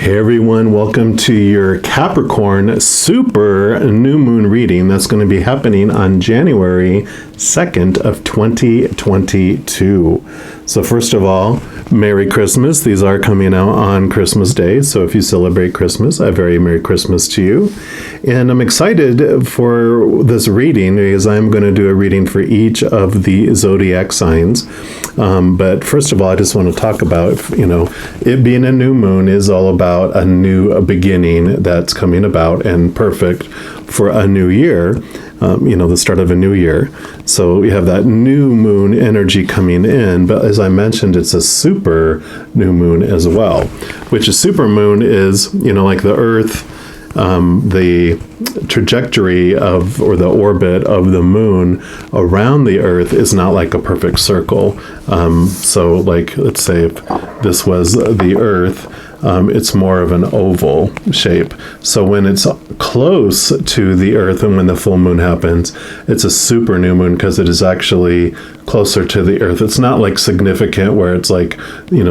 Hey everyone, welcome to your Capricorn super new moon reading that's going to be happening on January 2nd of 2022. So first of all, Merry Christmas. These are coming out on Christmas Day, so if you celebrate Christmas, a very Merry Christmas to you. And I'm excited for this reading because I'm going to do a reading for each of the zodiac signs. But first of all, I just want to talk about, it being a new moon is all about a new beginning that's coming about and perfect for a new year, the start of a new year. So we have that new moon energy coming in, but as I mentioned, it's a super new moon as well, which a super moon is, like the Earth, the trajectory of, or the orbit of the moon around the Earth is not like a perfect circle. So like, let's say if this was the Earth, it's more of an oval shape. So when it's close to the Earth and when the full moon happens, it's a super new moon because it is actually closer to the Earth. It's not like significant where it's like,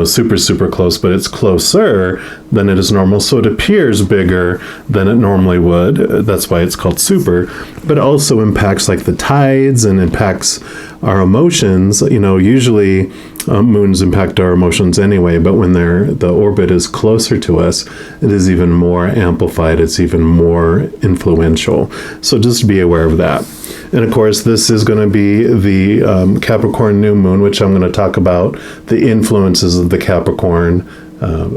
super, super close, but it's closer than it is normal. So it appears bigger than it normally would. That's why it's called super, but it also impacts like the tides and impacts our emotions. Usually moons impact our emotions anyway, but when the orbit is closer to us, it is even more amplified. It's even more influential. So just be aware of that. And of course, this is going to be the Capricorn new moon, which I'm going to talk about the influences of the Capricorn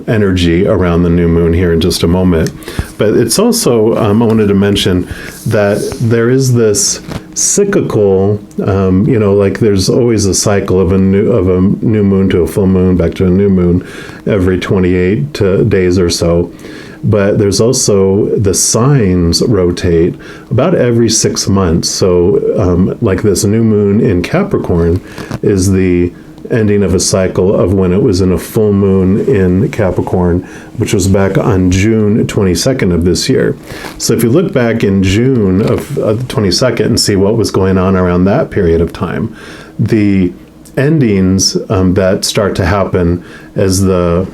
energy around the new moon here in just a moment. But it's also, I wanted to mention that there is this cyclical, like there's always a cycle of a new moon to a full moon, back to a new moon every 28 days or so. But there's also the signs rotate about every 6 months. So like this new moon in Capricorn is the ending of a cycle of when it was in a full moon in Capricorn, which was back on June 22nd of this year. So if you look back in June of 22nd and see what was going on around that period of time, the endings that start to happen as the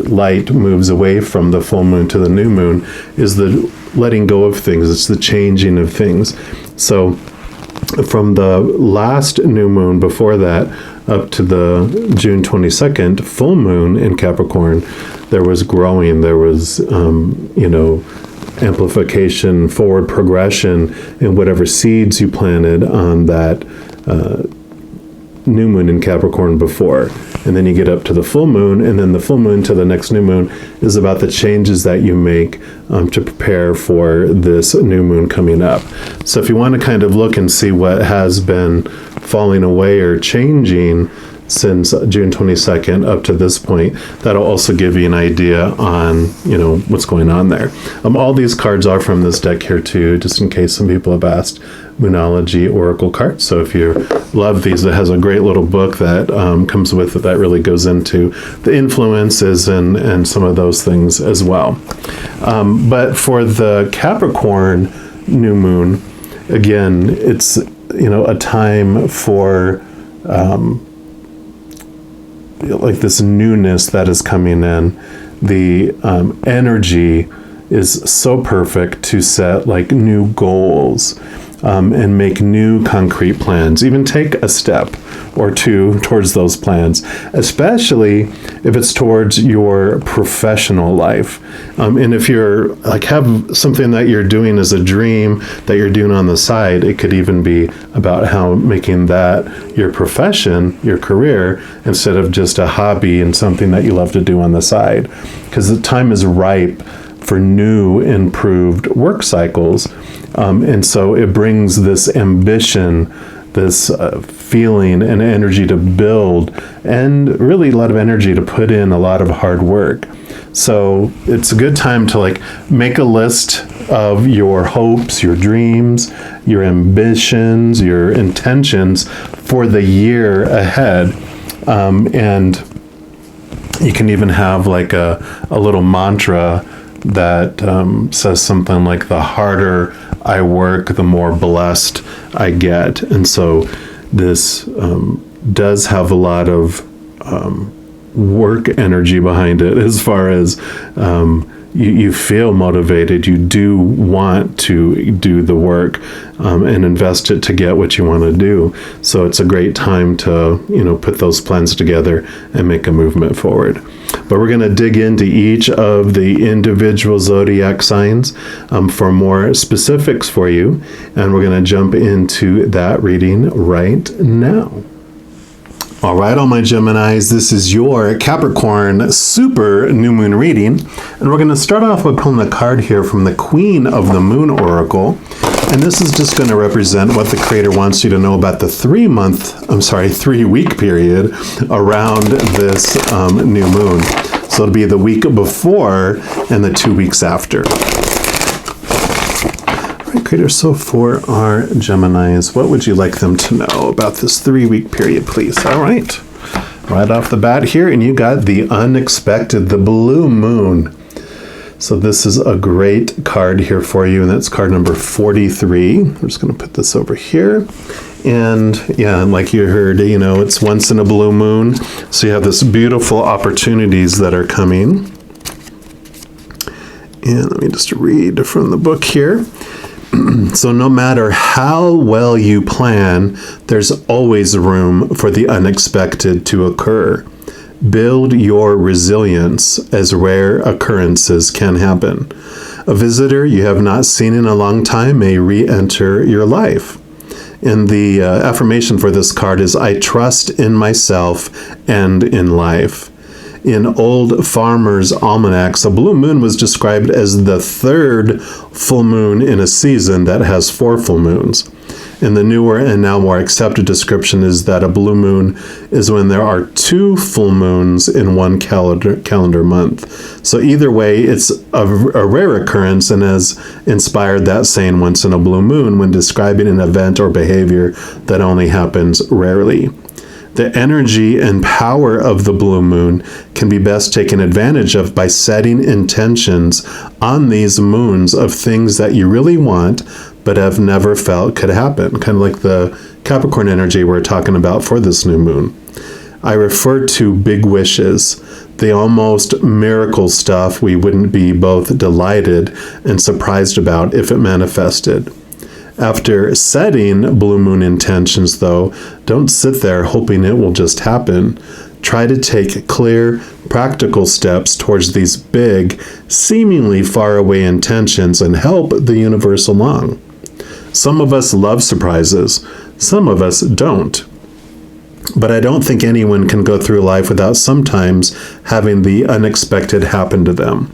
light moves away from the full moon to the new moon is the letting go of things. It's the changing of things. So from the last new moon before that up to the June 22nd full moon in Capricorn, there was growing, there was, amplification, forward progression in whatever seeds you planted on that new moon in Capricorn before. And then you get up to the full moon, and then the full moon to the next new moon is about the changes that you make to prepare for this new moon coming up. So if you want to kind of look and see what has been falling away or changing since June 22nd up to this point, that'll also give you an idea on, what's going on there. All these cards are from this deck here too, just in case some people have asked. Moonology Oracle cards. So if you love these, it has a great little book that comes with it that really goes into the influences and some of those things as well. But for the Capricorn new moon, again, it's a time for like this newness that is coming in. The energy is so perfect to set like new goals and make new concrete plans, even take a step or two towards those plans, especially if it's towards your professional life. And if you're like have something that you're doing as a dream that you're doing on the side, it could even be about how making that your profession, your career, instead of just a hobby and something that you love to do on the side. Because the time is ripe for new, improved work cycles. And so it brings this ambition, this feeling and energy to build, and really a lot of energy to put in a lot of hard work. So it's a good time to like make a list of your hopes, your dreams, your ambitions, your intentions for the year ahead. And you can even have like a little mantra that says something like, the harder I work, the more blessed I get. And so this does have a lot of work energy behind it, as far as you feel motivated. You do want to do the work and invest it to get what you want to do. So it's a great time to, put those plans together and make a movement forward. But we're going to dig into each of the individual zodiac signs for more specifics for you. And we're going to jump into that reading right now. All right, all my Geminis, this is your Capricorn super new moon reading. And we're going to start off by pulling a card here from the Queen of the Moon Oracle. And this is just going to represent what the Creator wants you to know about the 3-week period around this new moon. So it'll be the week before and the 2 weeks after. Creator, so for our Geminis, what would you like them to know about this 3-week period, please? All right. Right off the bat here, and you got the unexpected, the blue moon. So this is a great card here for you, and that's card number 43. We're just going to put this over here. And yeah, like you heard, it's once in a blue moon. So you have this beautiful opportunities that are coming. And let me just read from the book here. So no matter how well you plan, there's always room for the unexpected to occur. Build your resilience as rare occurrences can happen. A visitor you have not seen in a long time may re-enter your life. And the affirmation for this card is, I trust in myself and in life. In old farmers' almanacs, a blue moon was described as the third full moon in a season that has 4 full moons. And the newer and now more accepted description is that a blue moon is when there are 2 full moons in one calendar month. So either way, it's a rare occurrence and has inspired that saying once in a blue moon when describing an event or behavior that only happens rarely. The energy and power of the blue moon can be best taken advantage of by setting intentions on these moons of things that you really want but have never felt could happen. Kind of like the Capricorn energy we're talking about for this new moon. I refer to big wishes, the almost miracle stuff we wouldn't be both delighted and surprised about if it manifested. After setting blue moon intentions, though, don't sit there hoping it will just happen. Try to take clear, practical steps towards these big, seemingly faraway intentions and help the universe along. Some of us love surprises, some of us don't. But I don't think anyone can go through life without sometimes having the unexpected happen to them.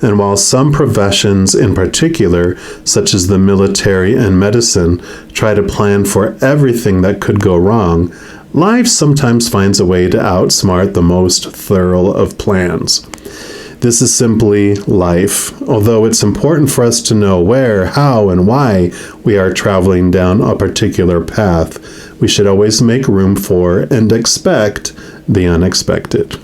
And while some professions in particular, such as the military and medicine, try to plan for everything that could go wrong, life sometimes finds a way to outsmart the most thorough of plans. This is simply life. Although it's important for us to know where, how, and why we are traveling down a particular path, we should always make room for and expect the unexpected.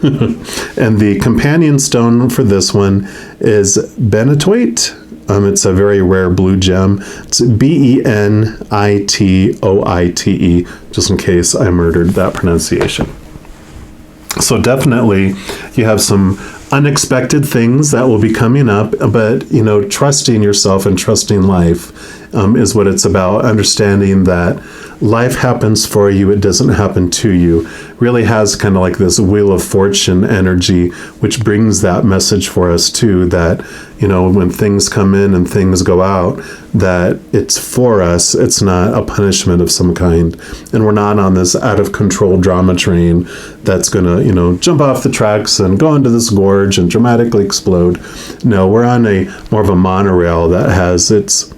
And the companion stone for this one is benitoite. It's a very rare blue gem. It's benitoite, just in case I murdered that pronunciation. So definitely you have some unexpected things that will be coming up, but trusting yourself and trusting life is what it's about. Understanding that life happens for you, it doesn't happen to you. Really has kind of like this wheel of fortune energy, which brings that message for us too, that when things come in and things go out, that it's for us, it's not a punishment of some kind. And we're not on this out of control drama train that's gonna jump off the tracks and go into this gorge and dramatically explode. No, we're on a more of a monorail that has its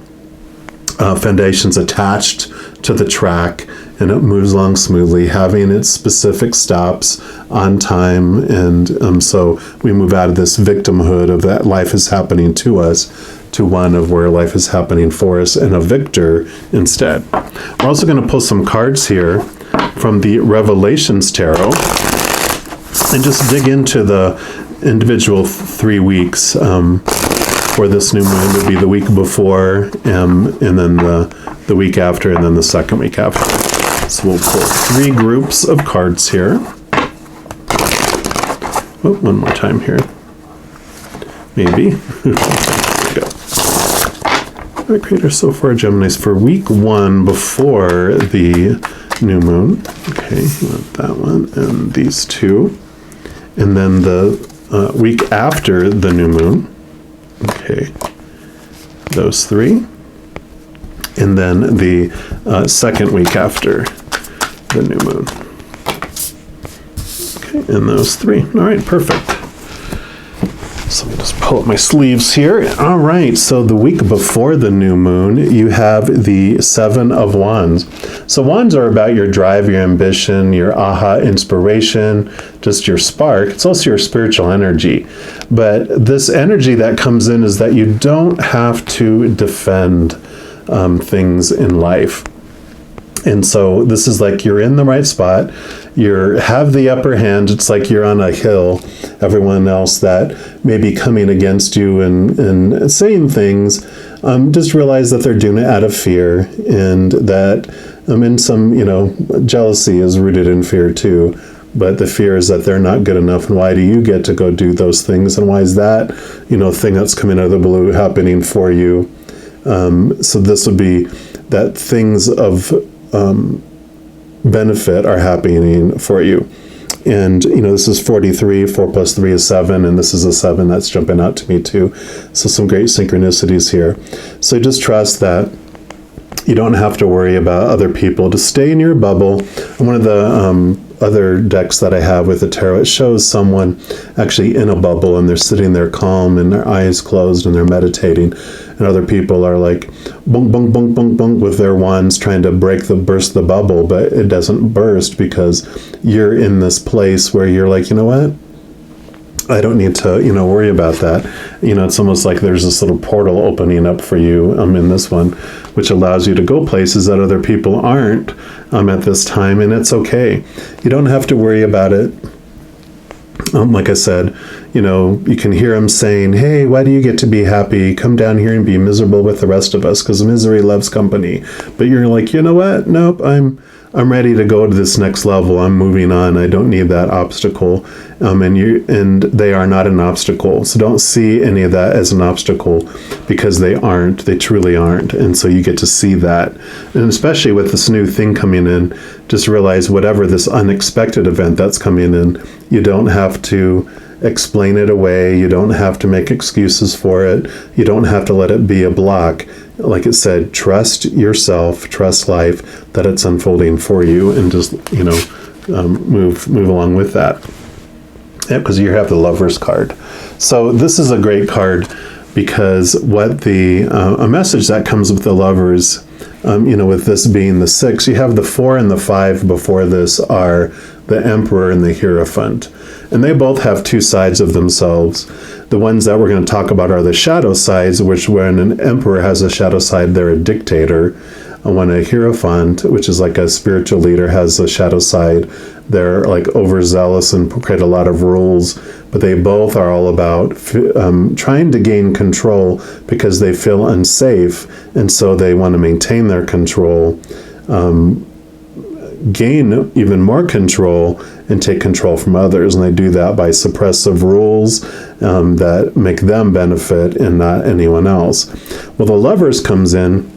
foundations attached to the track, and it moves along smoothly, having its specific stops on time. And so we move out of this victimhood of that life is happening to us to one of where life is happening for us and a victor instead. We're also going to pull some cards here from the Revelations Tarot and just dig into the individual 3 weeks. For this new moon would be the week before, and then the week after, and then the second week after. So we'll pull 3 groups of cards here. Oh, one more time here. maybe. There we go. All right, Creator, so far, Geminis, for week 1 before the new moon. Okay, you want that one and these 2. And then the week after the new moon. Okay, those 3. And then the second week after the new moon. Okay, and those 3. All right, perfect. So let me just pull up my sleeves here. All right, so the week before the new moon, you have the 7 of Wands. So wands are about your drive, your ambition, your aha inspiration, just your spark. It's also your spiritual energy. But this energy that comes in is that you don't have to defend things in life. And so this is like you're in the right spot. You have the upper hand. It's like you're on a hill. Everyone else that may be coming against you and saying things, just realize that they're doing it out of fear, and that in some, jealousy is rooted in fear too. But the fear is that they're not good enough, and why do you get to go do those things? And why is that, thing that's coming out of the blue happening for you? So this would be that things of benefit are happening for you. And, this is 43, 4 plus 3 is 7, and this is a 7 that's jumping out to me too. So some great synchronicities here. So just trust that you don't have to worry about other people. Just stay in your bubble. And one of the other decks that I have with the tarot, it shows someone actually in a bubble, and they're sitting there calm and their eyes closed and they're meditating. And other people are like bunk, bunk, bunk, bunk, bunk with their wands trying to burst the bubble, but it doesn't burst because you're in this place where you're like, you know what? I don't need to, worry about that. It's almost like there's this little portal opening up for you in this one, which allows you to go places that other people aren't at this time, and it's okay. You don't have to worry about it. Like I said, you can hear him saying, hey, why do you get to be happy? Come down here and be miserable with the rest of us, because misery loves company. But you're like, you know what? Nope, I'm ready to go to this next level. I'm moving on. I don't need that obstacle. And they are not an obstacle. So don't see any of that as an obstacle, because they aren't. They truly aren't. And so you get to see that. And especially with this new thing coming in, just realize whatever this unexpected event that's coming in, you don't have to explain it away. You don't have to make excuses for it. You don't have to let it be a block. Like it said, trust yourself, trust life, that it's unfolding for you, and just, move along with that. Yeah, because you have the Lover's card. So this is a great card, because what a message that comes with the Lovers, with this being the 6, you have the 4 and the 5 before this are the Emperor and the Hierophant. And they both have 2 sides of themselves. The ones that we're going to talk about are the shadow sides, which when an emperor has a shadow side, they're a dictator. When a Hierophant, which is like a spiritual leader, has a shadow side, they're like overzealous and create a lot of rules. But they both are all about trying to gain control because they feel unsafe. And so they want to maintain their control, gain even more control, and take control from others. And they do that by suppressive rules that make them benefit and not anyone else. Well, the Lovers comes in.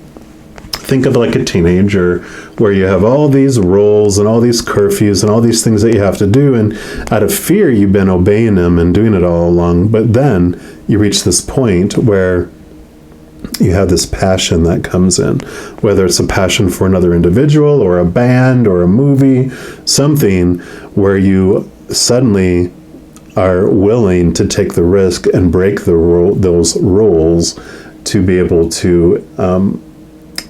Think of like a teenager where you have all these rules and all these curfews and all these things that you have to do. And out of fear, you've been obeying them and doing it all along. But then you reach this point where you have this passion that comes in, whether it's a passion for another individual or a band or a movie, something where you suddenly are willing to take the risk and break those rules to be able to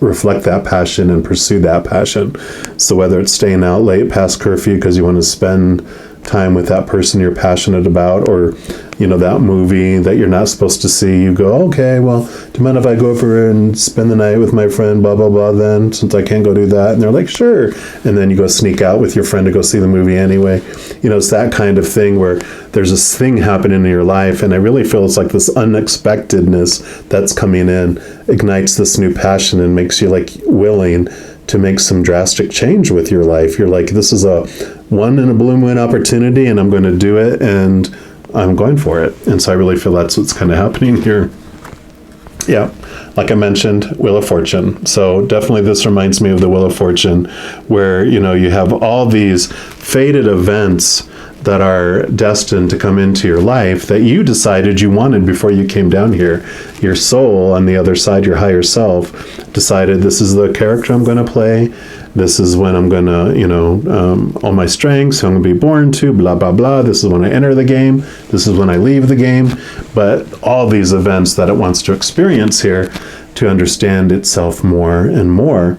reflect that passion and pursue that passion. So whether it's staying out late past curfew because you want to spend time with that person you're passionate about, or that movie that you're not supposed to see, you go, okay, well, do you mind if I go over and spend the night with my friend, blah blah blah, then, since I can't go do that? And they're like, sure. And then you go sneak out with your friend to go see the movie anyway. It's that kind of thing where there's this thing happening in your life, and I really feel it's like this unexpectedness that's coming in ignites this new passion and makes you like willing to make some drastic change with your life. You're like, this is a one in a blue moon opportunity, and I'm going to do it, and I'm going for it. And so I really feel that's what's kind of happening here. Yeah, like I mentioned, Wheel of Fortune. So definitely this reminds me of the Wheel of Fortune, where, you have all these fated events that are destined to come into your life that you decided you wanted before you came down here. Your soul on the other side, your higher self, decided this is the character I'm going to play. This is when I'm going to, all my strengths, who I'm going to be born to, blah, blah, blah. This is when I enter the game. This is when I leave the game. But all these events that it wants to experience here to understand itself more and more.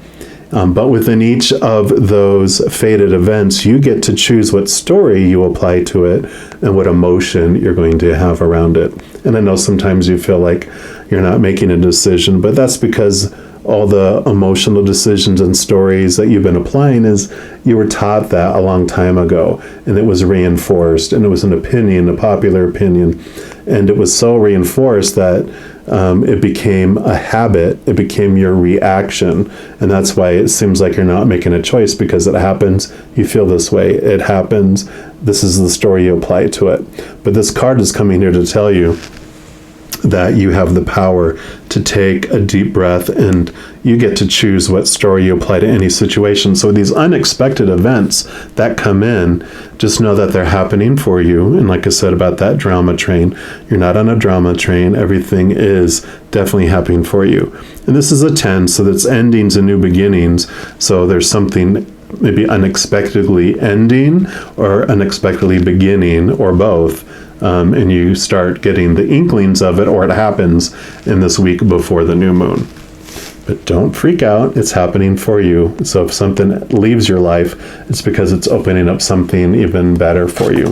But within each of those fated events, you get to choose what story you apply to it and what emotion you're going to have around it. And I know sometimes you feel like you're not making a decision, but that's because all the emotional decisions and stories that you've been applying is you were taught that a long time ago, and it was reinforced, and it was an opinion, a popular opinion, and it was so reinforced that it became a habit. It became your reaction, and that's why it seems like you're not making a choice, because it happens. You feel this way. It happens. This is the story you apply to it. But this card is coming here to tell you that you have the power to take a deep breath, and you get to choose what story you apply to any situation. So these unexpected events that come in, just know that they're happening for you. And like I said about that drama train, you're not on a drama train. Everything is definitely happening for you. And this is a 10, so that's endings and new beginnings. So there's something maybe unexpectedly ending or unexpectedly beginning, or both. And you start getting the inklings of it, or it happens in this week before the new moon. But don't freak out. It's happening for you. So if something leaves your life, it's because it's opening up something even better for you.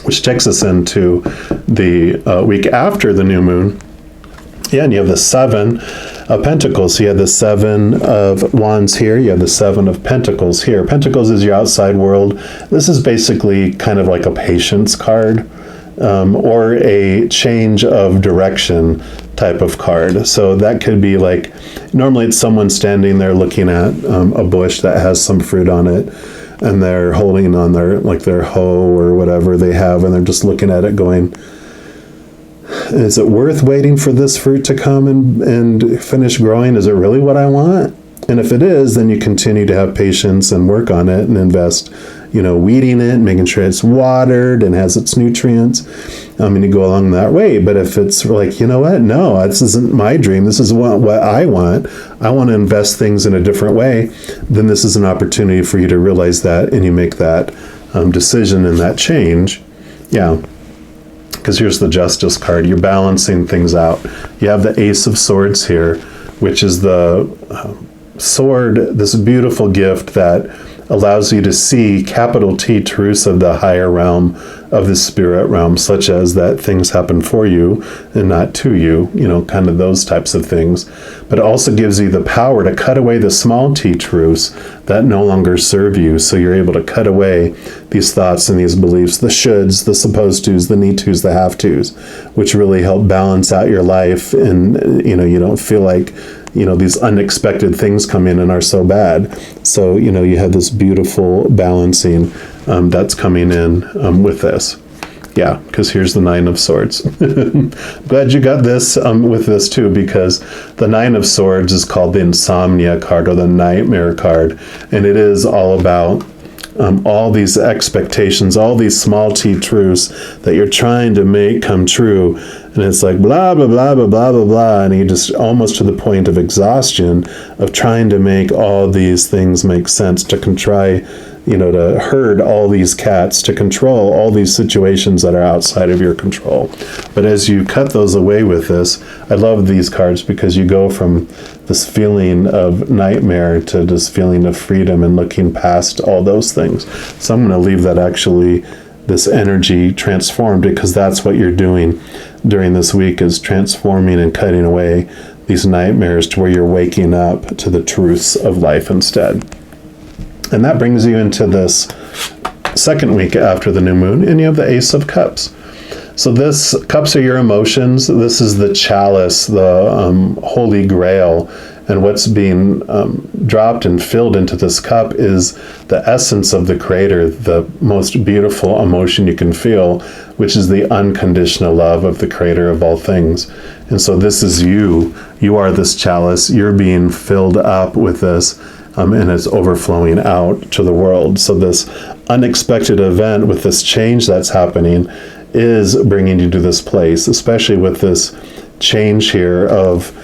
Which takes us into the week after the new moon. Yeah, and you have the 7 of Pentacles. So you have the 7 of Wands here. You have the 7 of Pentacles here. Pentacles is your outside world. This is basically kind of like a patience card, or a change of direction type of card. So that could be like, normally it's someone standing there looking at a bush that has some fruit on it, and they're holding on their hoe or whatever they have, and they're just looking at it going, is it worth waiting for this fruit to come and finish growing? Is it really what I want? And if it is, then you continue to have patience and work on it and invest, weeding it, making sure it's watered and has its nutrients. And you go along that way. But if it's like, you know what? No, this isn't my dream. This is what I want. I want to invest things in a different way. Then this is an opportunity for you to realize that, and you make that decision and that change. Yeah. Because here's the Justice card. You're balancing things out. You have the Ace of Swords here, which is the sword, this beautiful gift that allows you to see, capital T, truths of the higher realm, of the spirit realm, such as that things happen for you and not to you, kind of those types of things. But it also gives you the power to cut away the small t truths that no longer serve you. So you're able to cut away these thoughts and these beliefs, the shoulds, the supposed tos, the need tos, the have tos, which really help balance out your life. And, you don't feel like, these unexpected things come in and are so bad. So, you have this beautiful balancing that's coming in with this. Yeah, because here's the 9 of Swords. Glad you got this with this too, because the 9 of Swords is called the Insomnia card, or the Nightmare card. And it is all about all these expectations, all these small t truths that you're trying to make come true. And it's like blah, blah, blah, blah, blah, blah, blah. And you just almost to the point of exhaustion of trying to make all these things make sense, to to herd all these cats, to control all these situations that are outside of your control. But as you cut those away with this, I love these cards because you go from this feeling of nightmare to this feeling of freedom and looking past all those things. So I'm going to leave that actually, this energy transformed, because that's what you're doing during this week, is transforming and cutting away these nightmares to where you're waking up to the truths of life instead. And that brings you into this second week after the new moon, and you have the Ace of Cups. So this, cups are your emotions. This is the chalice, the holy grail, And what's being dropped and filled into this cup is the essence of the Creator, the most beautiful emotion you can feel, which is the unconditional love of the Creator of all things. And so this is you. You are this chalice. You're being filled up with this, and it's overflowing out to the world. So this unexpected event with this change that's happening is bringing you to this place, especially with this change here of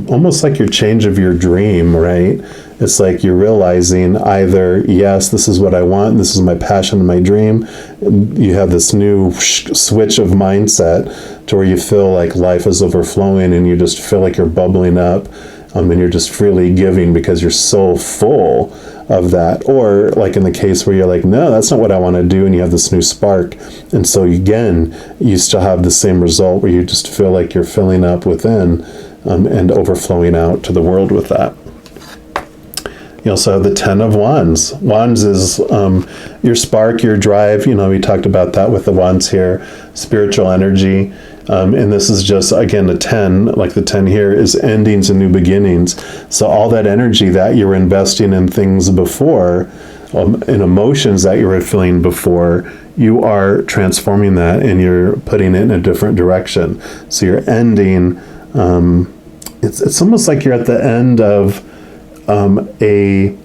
almost like your change of your dream, right? It's like you're realizing either, yes, this is what I want, this is my passion and my dream. You have this new switch of mindset to where you feel like life is overflowing and you just feel like you're bubbling up, and you're just freely giving because you're so full of that. Or like in the case where you're like, no, that's not what I want to do, and you have this new spark. And so again, you still have the same result where you just feel like you're filling up within, and overflowing out to the world with that. You also have the 10 of Wands. Wands is your spark, your drive. We talked about that with the Wands here, spiritual energy. And this is just, again, the 10, like the 10 here, is endings and new beginnings. So all that energy that you were investing in things before, in emotions that you were feeling before, you are transforming that and you're putting it in a different direction. So you're ending, it's almost like you're at the end of a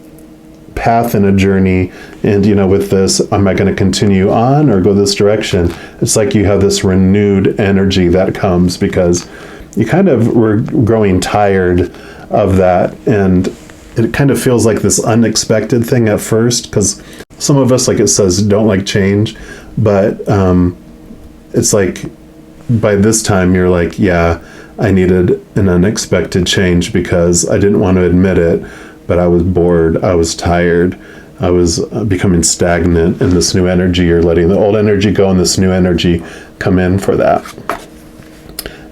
path and a journey, and with this, am I going to continue on or go this direction? It's like you have this renewed energy that comes because you kind of were growing tired of that, and it kind of feels like this unexpected thing at first, because some of us, like it says, don't like change, but it's like by this time you're like, yeah, I needed an unexpected change because I didn't want to admit it, but I was bored, I was tired, I was becoming stagnant, and this new energy, you're letting the old energy go and this new energy come in for that.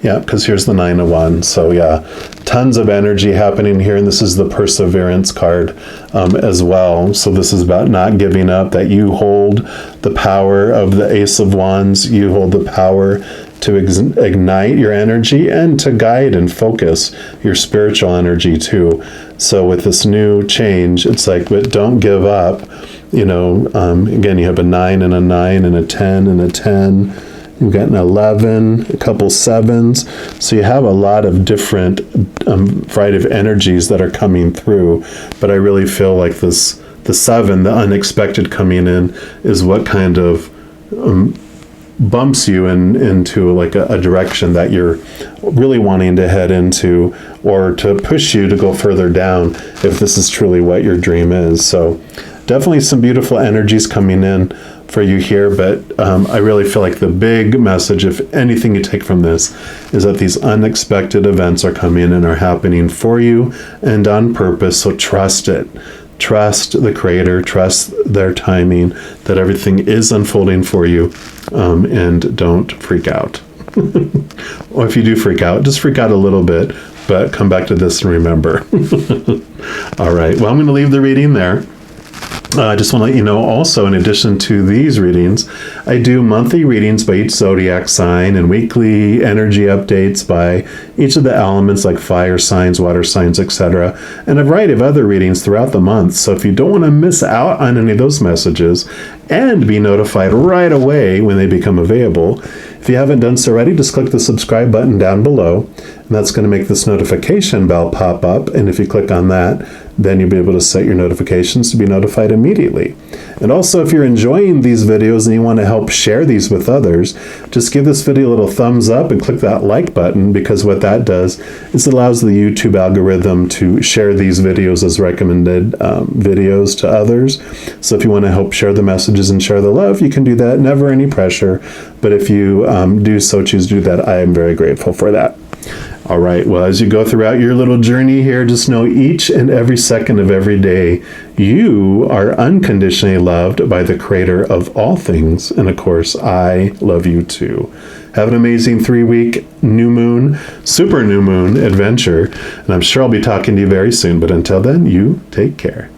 Yeah, because here's the 9 of Wands. So yeah, tons of energy happening here, and this is the Perseverance card as well. So this is about not giving up, that you hold the power of the Ace of Wands. You hold the power to ignite your energy and to guide and focus your spiritual energy too. So with this new change, it's like, but don't give up. Again, you have a 9 and a 9 and a 10 and a 10. You've got an 11, a couple 7s. So you have a lot of different variety of energies that are coming through. But I really feel like the 7, the unexpected coming in, is what kind of bumps you into like a direction that you're really wanting to head into, or to push you to go further down if this is truly what your dream is. So definitely some beautiful energies coming in for you here, but I really feel like the big message, if anything you take from this, is that these unexpected events are coming and are happening for you and on purpose. So trust it. Trust the Creator, trust their timing, that everything is unfolding for you, and don't freak out. Or if you do freak out, just freak out a little bit, but come back to this and remember. All right, well, I'm going to leave the reading there. I just want to let you know also, in addition to these readings, I do monthly readings by each zodiac sign and weekly energy updates by each of the elements like fire signs, water signs, etc., and a variety of other readings throughout the month. So if you don't want to miss out on any of those messages and be notified right away when they become available, if you haven't done so already, just click the subscribe button down below, and that's going to make this notification bell pop up. And if you click on that, then you'll be able to set your notifications to be notified immediately. And also, if you're enjoying these videos and you want to help share these with others, just give this video a little thumbs up and click that like button, because what that does is it allows the YouTube algorithm to share these videos as recommended videos to others. So if you want to help share the messages and share the love, you can do that. Never any pressure. But if you do so choose to do that, I am very grateful for that. All right, well, as you go throughout your little journey here, just know each and every second of every day, you are unconditionally loved by the Creator of all things. And of course, I love you too. Have an amazing 3-week new moon, super new moon adventure. And I'm sure I'll be talking to you very soon. But until then, you take care.